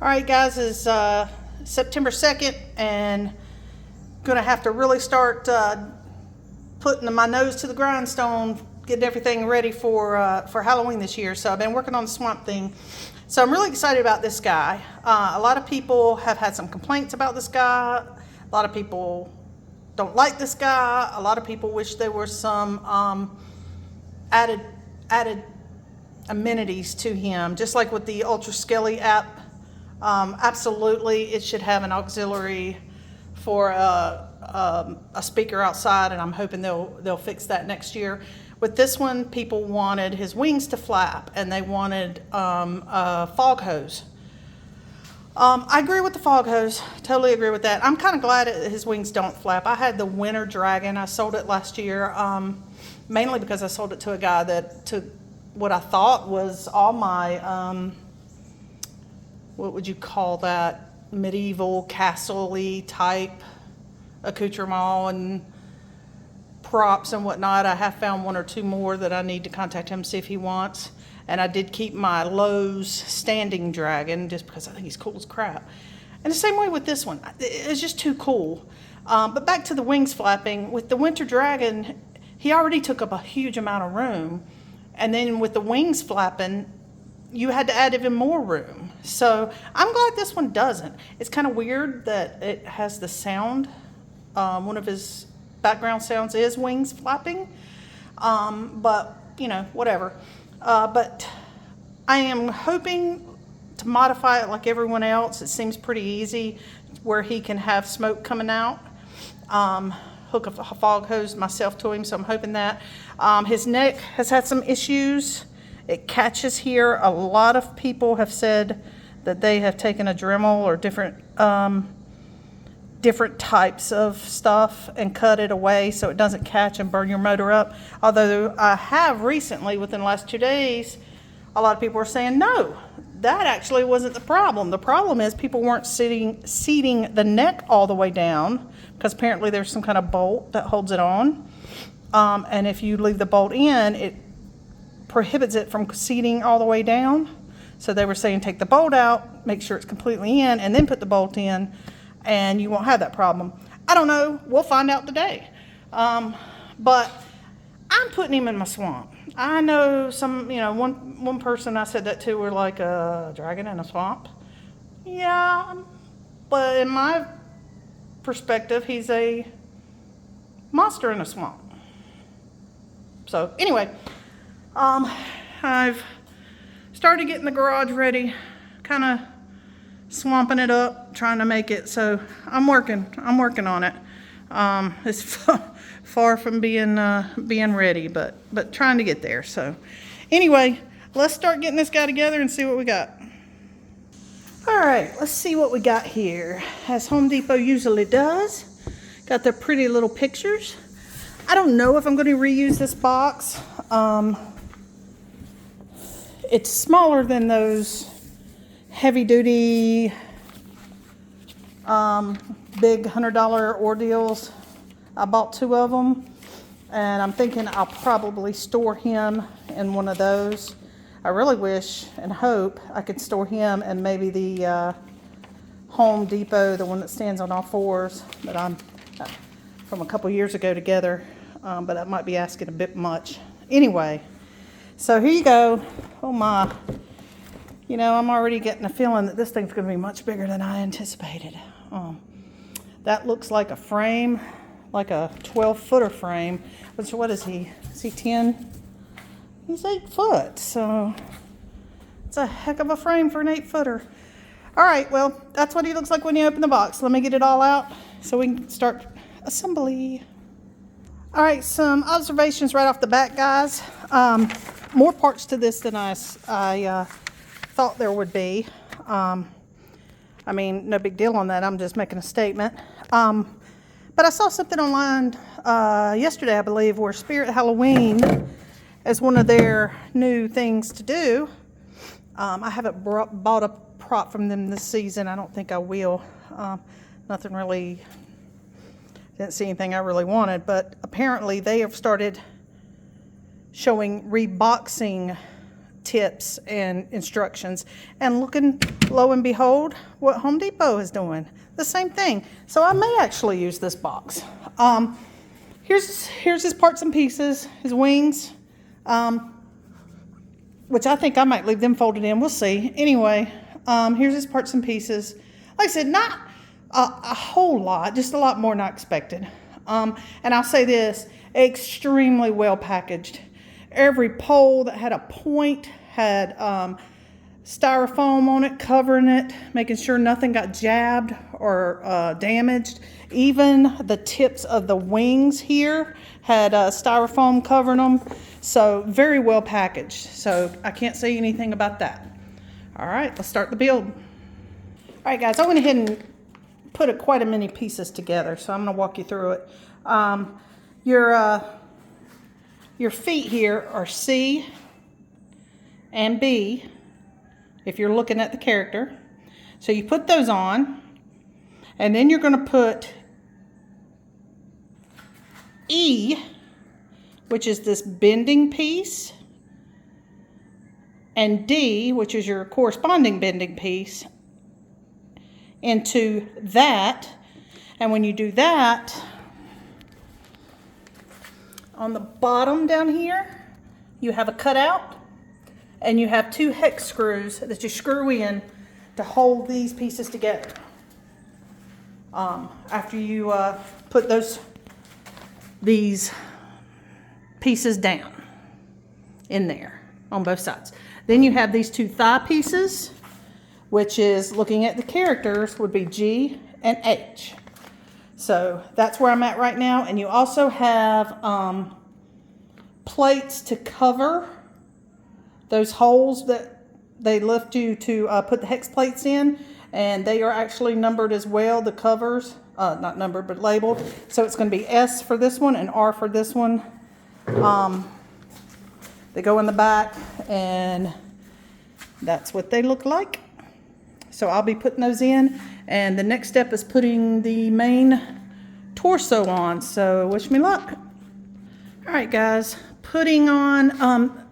All right, guys, it's September 2nd, and gonna have to really start putting my nose to the grindstone, getting everything ready for Halloween this year. So I've been working on the swamp thing. So I'm really excited about this guy. A lot of people have had some complaints about this guy. A lot of people don't like this guy. A lot of people wish there were some added amenities to him, just like with the Ultra Skelly app. Absolutely, it should have an auxiliary for a speaker outside, and I'm hoping they'll fix that next year. With this one, people wanted his wings to flap, and they wanted a fog hose. I agree with the fog hose. Totally agree with that. I'm kind of glad his wings don't flap. I had the Winter Dragon. I sold it last year, mainly because I sold it to a guy that took what I thought was all my what would you call that, medieval castle-y type accoutrement and props and whatnot. I have found one or two more that I need to contact him, see if he wants. And I did keep my Lowe's standing dragon just because I think he's cool as crap. And the same way with this one. It's just too cool. But back to the wings flapping. With the Winter Dragon, he already took up a huge amount of room. And then with the wings flapping, you had to add even more room. So I'm glad this one doesn't. It's kind of weird that it has the sound. One of his background sounds is wings flapping. But, you know, whatever. But I am hoping to modify it like everyone else. It seems pretty easy where he can have smoke coming out. Hook a fog hose myself to him, so I'm hoping that. His neck has had some issues. It catches here. A lot of people have said that they have taken a Dremel or different types of stuff and cut it away so it doesn't catch and burn your motor up. Although I have recently, within the last 2 days, a lot of people are saying, no, that actually wasn't the problem. The problem is people weren't seating the neck all the way down, because apparently there's some kind of bolt that holds it on. And if you leave the bolt in, it prohibits it from seating all the way down. So they were saying take the bolt out, make sure it's completely in, and then put the bolt in, and you won't have that problem. I don't know. We'll find out today. But I'm putting him in my swamp. I know one person I said that to were like, a dragon in a swamp. Yeah, but in my perspective, he's a monster in a swamp. So anyway, I've started getting the garage ready, kind of swamping it up, trying to make it. So I'm working on it. It's far from being ready, but trying to get there. So anyway, let's start getting this guy together and see what we got. All right, let's see what we got here, as Home Depot usually does. Got their pretty little pictures. I don't know if I'm going to reuse this box. It's smaller than those heavy-duty, big $100 ordeals. I bought 2 of them, and I'm thinking I'll probably store him in one of those. I really wish and hope I could store him in maybe the Home Depot, the one that stands on all fours that I'm from a couple years ago together, but that might be asking a bit much. Anyway, so here you go. Oh my. You know, I'm already getting a feeling that this thing's going to be much bigger than I anticipated. That looks like a frame, like a 12-footer frame. What is he? Is he 10? He's 8 foot, so it's a heck of a frame for an 8-footer. All right, well, that's what he looks like when you open the box. Let me get it all out so we can start assembly. All right, some observations right off the bat, guys. More parts to this than I thought there would be. I mean, no big deal on that. I'm just making a statement. But I saw something online yesterday, I believe, where Spirit Halloween is one of their new things to do. I haven't bought a prop from them this season. I don't think I will. Nothing really, didn't see anything I really wanted. But apparently they have started showing reboxing tips and instructions. And lo and behold, what Home Depot is doing, the same thing. So I may actually use this box. Here's his parts and pieces, his wings, which I think I might leave them folded in. We'll see. Anyway, here's his parts and pieces. Like I said, not a whole lot, just a lot more than I expected. And I'll say this, extremely well packaged. Every pole that had a point had styrofoam on it, covering it, making sure nothing got jabbed or damaged. Even the tips of the wings here had styrofoam covering them. So very well packaged. So I can't say anything about that. All right, let's start the build. All right, guys, I went ahead and put quite a many pieces together, so I'm going to walk you through it. Your feet here are C and B, if you're looking at the character. So you put those on, and then you're going to put E, which is this bending piece, and D, which is your corresponding bending piece, into that. And when you do that, on the bottom down here, you have a cutout, and you have 2 hex screws that you screw in to hold these pieces together. After you put these pieces down in there on both sides. Then you have these 2 thigh pieces, which is, looking at the characters, would be G and H. So that's where I'm at right now. And you also have plates to cover those holes that they left you to put the hex plates in. And they are actually numbered as well, the covers. Not numbered, but labeled. So it's going to be S for this one and R for this one. They go in the back, and that's what they look like. So I'll be putting those in, and the next step is putting the main torso on. So wish me luck. All right, guys, putting on,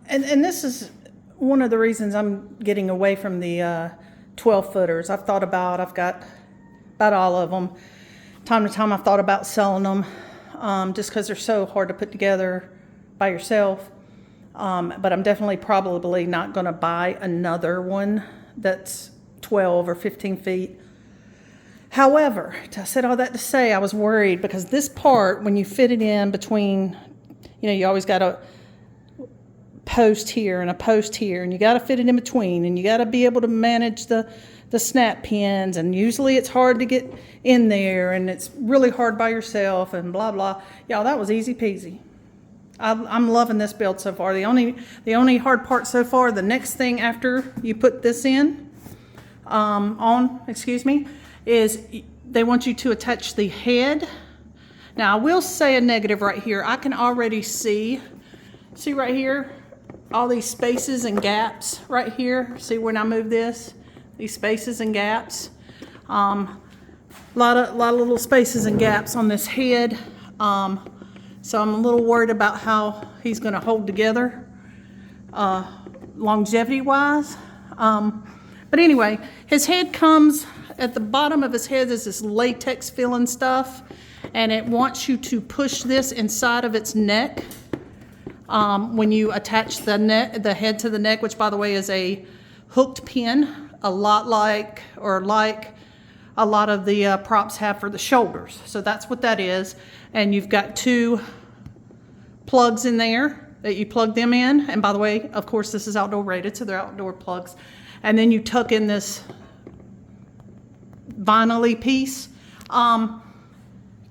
and this is one of the reasons I'm getting away from the 12 footers. I've got about all of them. Time to time I've thought about selling them, just because they're so hard to put together by yourself. But I'm definitely probably not going to buy another one that's 12 or 15 feet. However, I said all that to say I was worried, because this part, when you fit it in between, you always got a post here and a post here, and you got to fit it in between, and you got to be able to manage the snap pins, and usually it's hard to get in there, and it's really hard by yourself, and blah blah. Y'all, that was easy peasy. I'm loving this build so far. The only hard part so far, the next thing after you put this in, is they want you to attach the head. Now I will say a negative right here. I can already see right here, all these spaces and gaps right here. See when I move this, these spaces and gaps. A lot of little spaces and gaps on this head. So I'm a little worried about how he's going to hold together longevity-wise. But anyway, his head comes, at the bottom of his head is this latex filling stuff, and it wants you to push this inside of its neck when you attach the head to the neck, which, by the way, is a hooked pin, a lot like a lot of the props have for the shoulders. So that's what that is. And you've got 2 plugs in there that you plug them in. And by the way, of course, this is outdoor rated, so they're outdoor plugs. And then you tuck in this vinyl-y piece.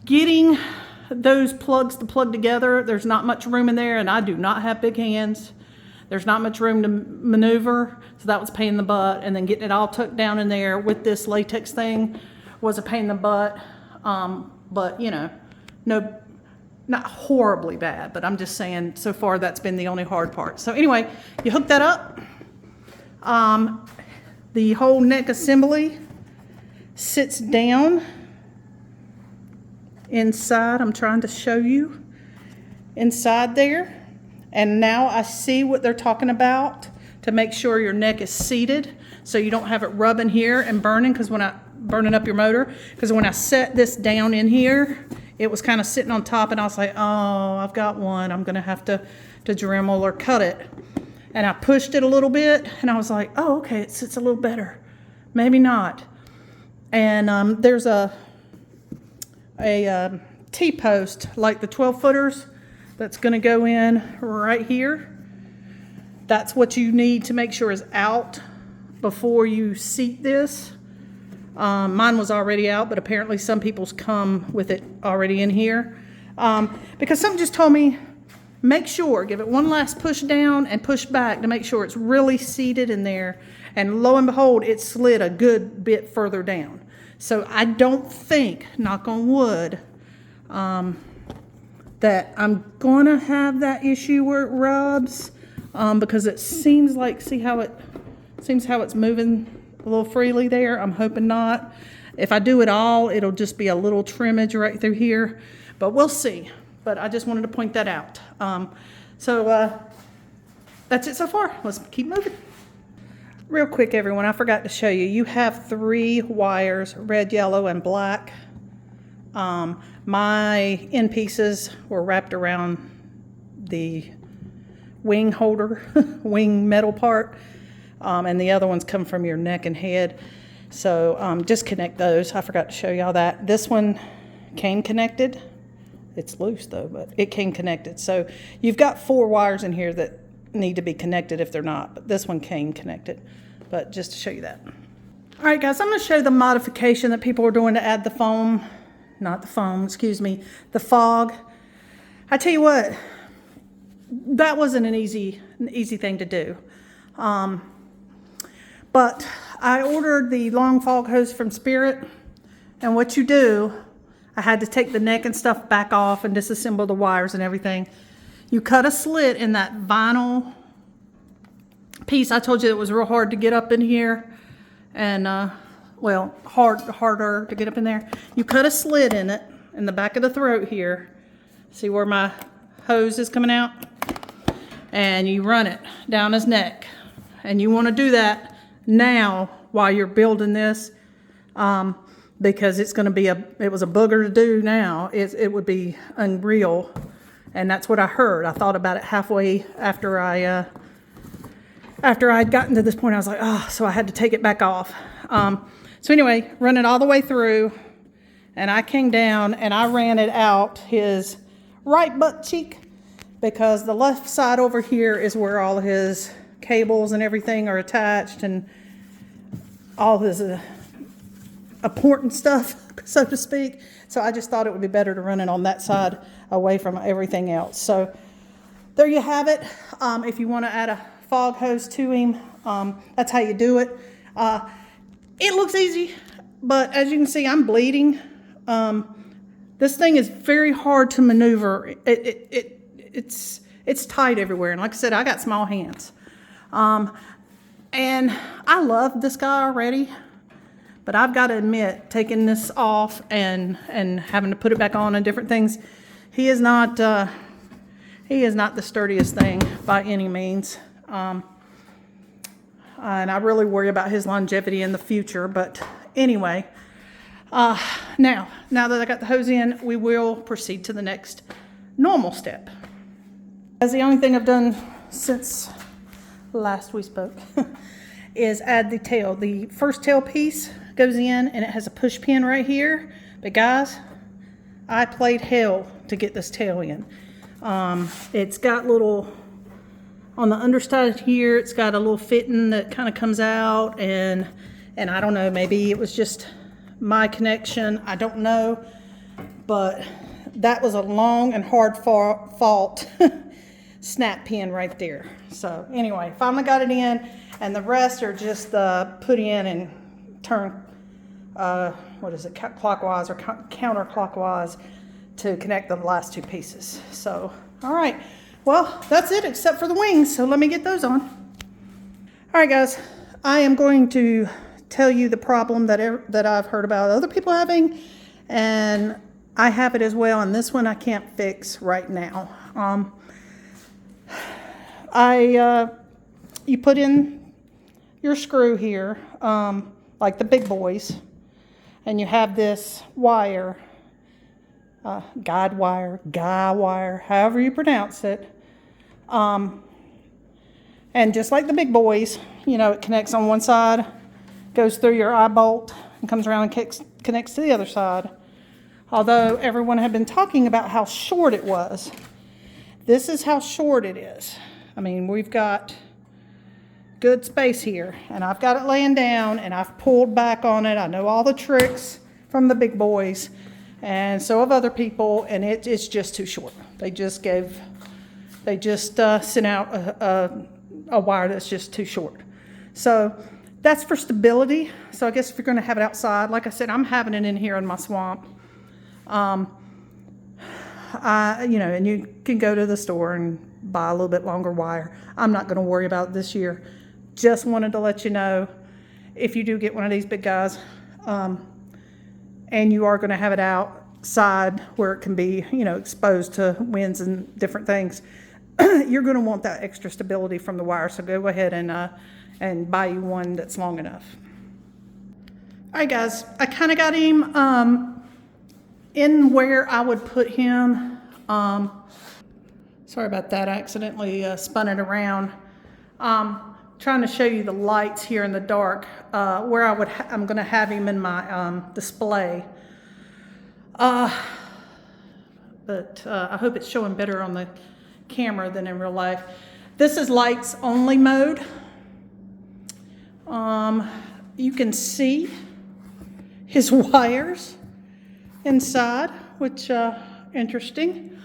Getting those plugs to plug together, there's not much room in there, and I do not have big hands. There's not much room to maneuver, so that was a pain in the butt. And then getting it all tucked down in there with this latex thing was a pain in the butt. But no, not horribly bad, but I'm just saying so far that's been the only hard part. So anyway, you hook that up. The whole neck assembly sits down inside. I'm trying to show you inside there. And now I see what they're talking about to make sure your neck is seated so you don't have it rubbing here and burning burning up your motor. Because when I set this down in here, it was kind of sitting on top and I was like, oh, I've got one. I'm going to have to Dremel or cut it. And I pushed it a little bit and I was like, oh, okay, it sits a little better. Maybe not. And there's a T-post, like the 12-footers, that's going to go in right here. That's what you need to make sure is out before you seat this. Mine was already out, but apparently some people's come with it already in here. Because something just told me, make sure, give it one last push down and push back to make sure it's really seated in there. And lo and behold, it slid a good bit further down. So I don't think, knock on wood, that I'm gonna have that issue where it rubs, because it seems like, see how it's moving a little freely there. I'm hoping not. If I do it all, it'll just be a little trimmage right through here, but we'll see. But I just wanted to point that out. So that's it so far. Let's keep moving. Real quick, everyone, I forgot to show you. You have 3 wires, red, yellow, and black. My end pieces were wrapped around the wing holder, wing metal part, and the other ones come from your neck and head. So just connect those. I forgot to show y'all that. This one came connected. It's loose though, but it came connected. So you've got 4 wires in here that need to be connected if they're not, but this one came connected. But just to show you that. All right, guys, I'm going to show you the modification that people are doing to add the foam. Not the foam, excuse me, the fog. I tell you what, that wasn't an easy thing to do. But I ordered the long fog hose from Spirit, and what you do, I had to take the neck and stuff back off and disassemble the wires and everything. You cut a slit in that vinyl piece. I told you it was real hard to get up in here, and well, harder to get up in there. You cut a slit in it, in the back of the throat here. See where my hose is coming out? And you run it down his neck. And you want to do that now while you're building this, because it's going to be it was a booger to do now. It would be unreal. And that's what I heard. I thought about it halfway after I'd gotten to this point. I was like, oh, so I had to take it back off. So anyway, run it all the way through, and I came down and I ran it out his right butt cheek, because the left side over here is where all his cables and everything are attached, and all his important stuff, so to speak. So I just thought it would be better to run it on that side away from everything else. So there you have it. If you want to add a fog hose to him, that's how you do it. It looks easy, but as you can see, I'm bleeding. This thing is very hard to maneuver. It's tight everywhere, and like I said, I got small hands. And I love this guy already, but I've got to admit, taking this off and having to put it back on and different things, he is not the sturdiest thing by any means. And I really worry about his longevity in the future. But anyway, now that I got the hose in, we will proceed to the next normal step. That's the only thing I've done since last we spoke is add the tail. The first tail piece goes in and it has a push pin right here. But guys, I played hell to get this tail in. It's got little, on the underside here, it's got a little fitting that kind of comes out, and I don't know, maybe it was just my connection, I don't know, but that was a long and hard fought snap pin right there. So anyway, finally got it in, and the rest are just put in and turn, clockwise or counterclockwise to connect the last 2 pieces. So, all right. Well, that's it except for the wings, so let me get those on. All right, guys, I am going to tell you the problem that I've heard about other people having, and I have it as well, and this one I can't fix right now. you put in your screw here, like the big boys, and you have this wire, guy wire, however you pronounce it. And just like the big boys, you know, it connects on one side, goes through your eye bolt, and comes around and connects to the other side. Although everyone had been talking about how short it was. This is how short it is. I mean, we've got good space here, and I've got it laying down, and I've pulled back on it. I know all the tricks from the big boys, and so have other people, and it's just too short. They just sent out a wire that's just too short. So that's for stability. So I guess if you're going to have it outside, like I said, I'm having it in here in my swamp. You know, and you can go to the store and buy a little bit longer wire. I'm not going to worry about it this year. Just wanted to let you know, if you do get one of these big guys, and you are going to have it outside where it can be, you know, exposed to winds and different things, you're going to want that extra stability from the wire. So go ahead and buy you one that's long enough. All right, guys, I kind of got him in where I would put him. Sorry about that, I accidentally spun it around. Trying to show you the lights here in the dark, where I'm going to have him in my display. But I hope it's showing better on the camera than in real life. This is lights only mode. You can see his wires inside, which interesting.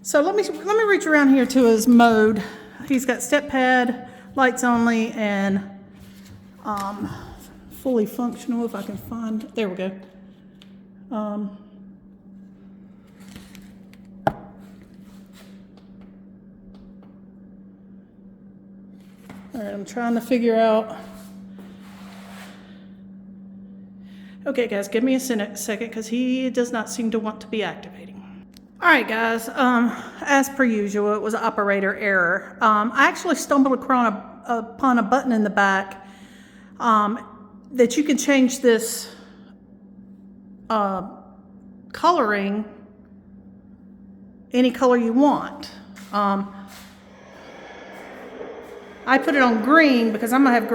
So let me reach around here to his mode. He's got step pad, lights only, and fully functional. If I can find, there we go. All right, I'm trying to figure out. Okay, guys, give me a second because he does not seem to want to be activating. All right, guys, as per usual, it was operator error. I actually stumbled upon a button in the back that you can change this coloring any color you want. I put it on green because I'm gonna have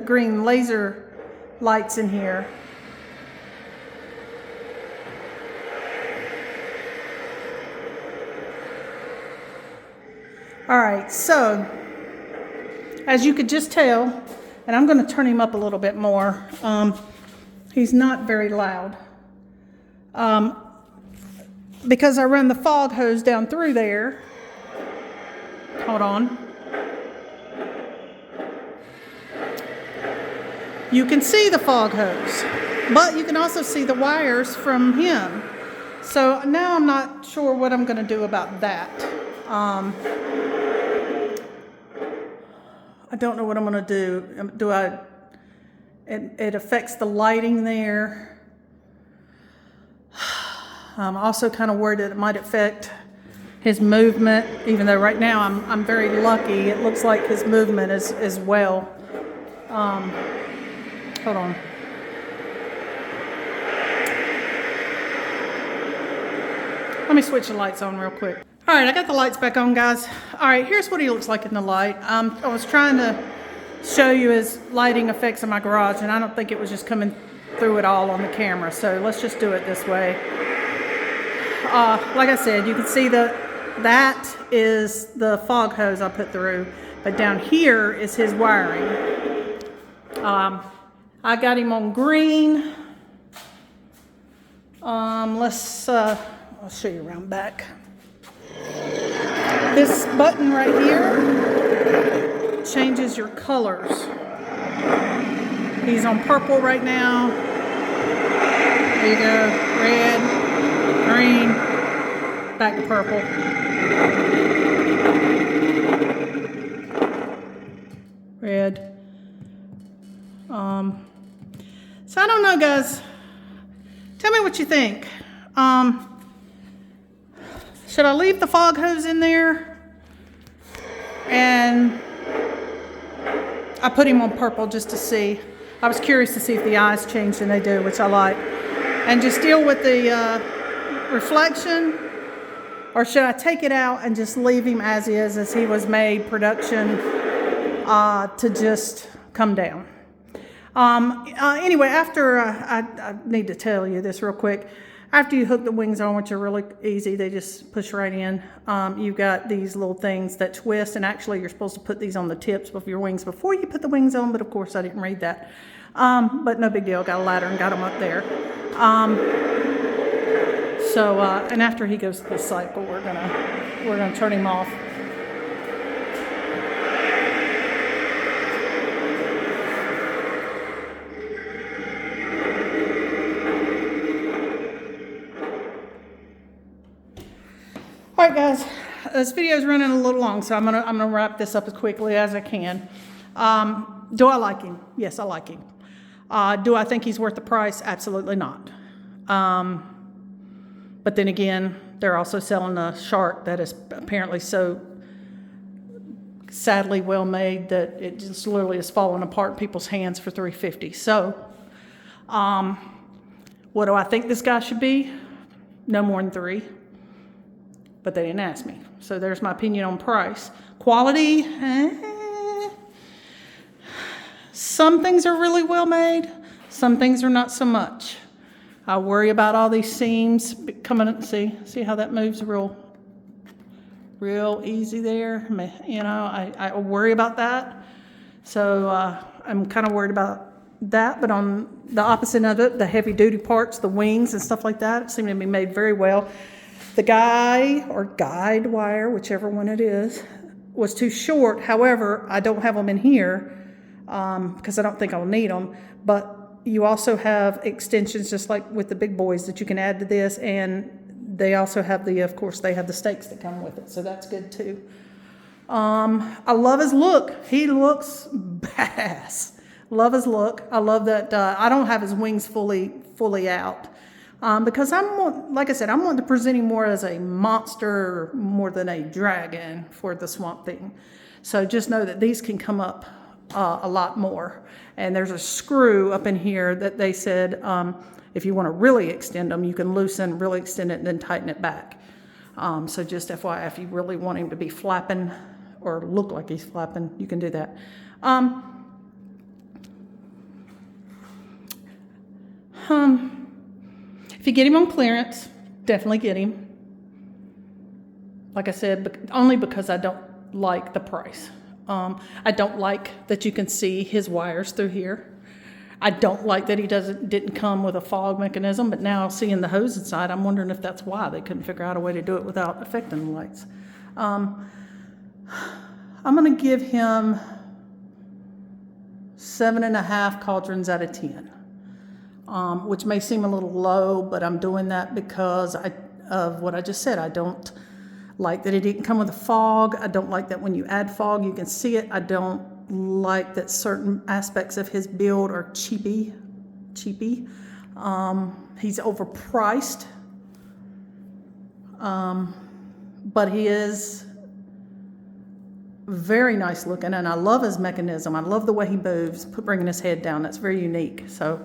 green laser lights in here. All right, so as you could just tell, and I'm going to turn him up a little bit more, he's not very loud. Because I run the fog hose down through there. Hold on. You can see the fog hose, but you can also see the wires from him. So now I'm not sure what I'm going to do about that. I don't know what I'm going to do. It affects the lighting there. I'm also kind of worried that it might affect his movement, even though right now I'm very lucky. It looks like his movement is as well. Hold on. Let me switch the lights on real quick. All right, I got the lights back on, guys. All right, here's what he looks like in the light. I was trying to show you his lighting effects in my garage, and I don't think it was just coming through it all on the camera, so let's just do it this way. Like I said, you can see that is the fog hose I put through, but down here is his wiring. I got him on green. I'll show you around back. This button right here changes your colors. He's on purple right now. There you go. Red, green, back to purple. Red. So I don't know, guys. Tell me what you think. Should I leave the fog hose in there and I put him on purple just to see. I was curious to see if the eyes changed, and they do, which I like. And just deal with the reflection, or should I take it out and just leave him as is, as he was made production to just come down. Anyway, after I need to tell you this real quick. After you hook the wings on, which are really easy, they just push right in. You've got these little things that twist, and actually you're supposed to put these on the tips of your wings before you put the wings on, but of course I didn't read that. But no big deal, got a ladder and got them up there. And after he goes to the cycle, we're gonna turn him off. All right, guys, this video is running a little long, so I'm gonna wrap this up as quickly as I can. Do I like him? Yes, I like him. Do I think he's worth the price? Absolutely not. But then again, they're also selling a shark that is apparently so sadly well made that it just literally is falling apart in people's hands for $350. So, what do I think this guy should be? No more than $3. But they didn't ask me. So there's my opinion on price. Quality, some things are really well made. Some things are not so much. I worry about all these seams coming up. See how that moves real easy there? You know, I worry about that. So I'm kind of worried about that. But on the opposite of it, the heavy duty parts, the wings and stuff like that, seem to be made very well. The guy or guide wire, whichever one it is, was too short. However, I don't have them in here because I don't think I'll need them. But you also have extensions just like with the big boys that you can add to this. And they also have of course, they have the stakes that come with it. So that's good too. I love his look. He looks badass. Love his look. I love that. I don't have his wings fully out. Because like I said, I'm wanting to present him more as a monster more than a dragon for the Swamp Thing. So just know that these can come up a lot more. And there's a screw up in here that they said if you want to really extend them, you can loosen, really extend it, and then tighten it back. So just FYI, if you really want him to be flapping or look like he's flapping, you can do that. If you get him on clearance, definitely get him. Like I said, only because I don't like the price. I don't like that you can see his wires through here. I don't like that he didn't come with a fog mechanism, but now seeing the hose inside, I'm wondering if that's why they couldn't figure out a way to do it without affecting the lights. I'm going to give him 7.5 cauldrons out of 10. Which may seem a little low, but I'm doing that because of what I just said. I don't like that it didn't come with a fog. I don't like that when you add fog, you can see it. I don't like that certain aspects of his build are cheapy. He's overpriced, but he is very nice looking, and I love his mechanism. I love the way he moves, bringing his head down. That's very unique. So.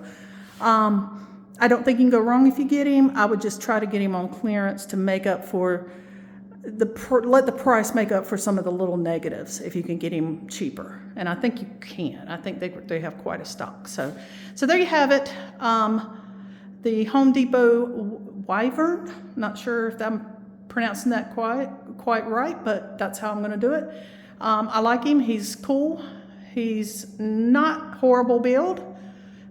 I don't think you can go wrong if you get him. I would just try to get him on clearance to make up for let the price make up for some of the little negatives if you can get him cheaper. And I think you can. I think they have quite a stock. So there you have it. The Home Depot Wyvern. Not sure if I'm pronouncing that quite right, but that's how I'm going to do it. I like him. He's cool. He's not horrible build.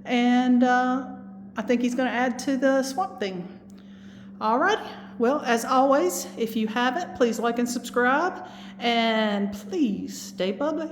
And I think he's going to add to the Swamp Thing. All right. Well, as always, if you haven't, please like and subscribe. And please stay bubbly.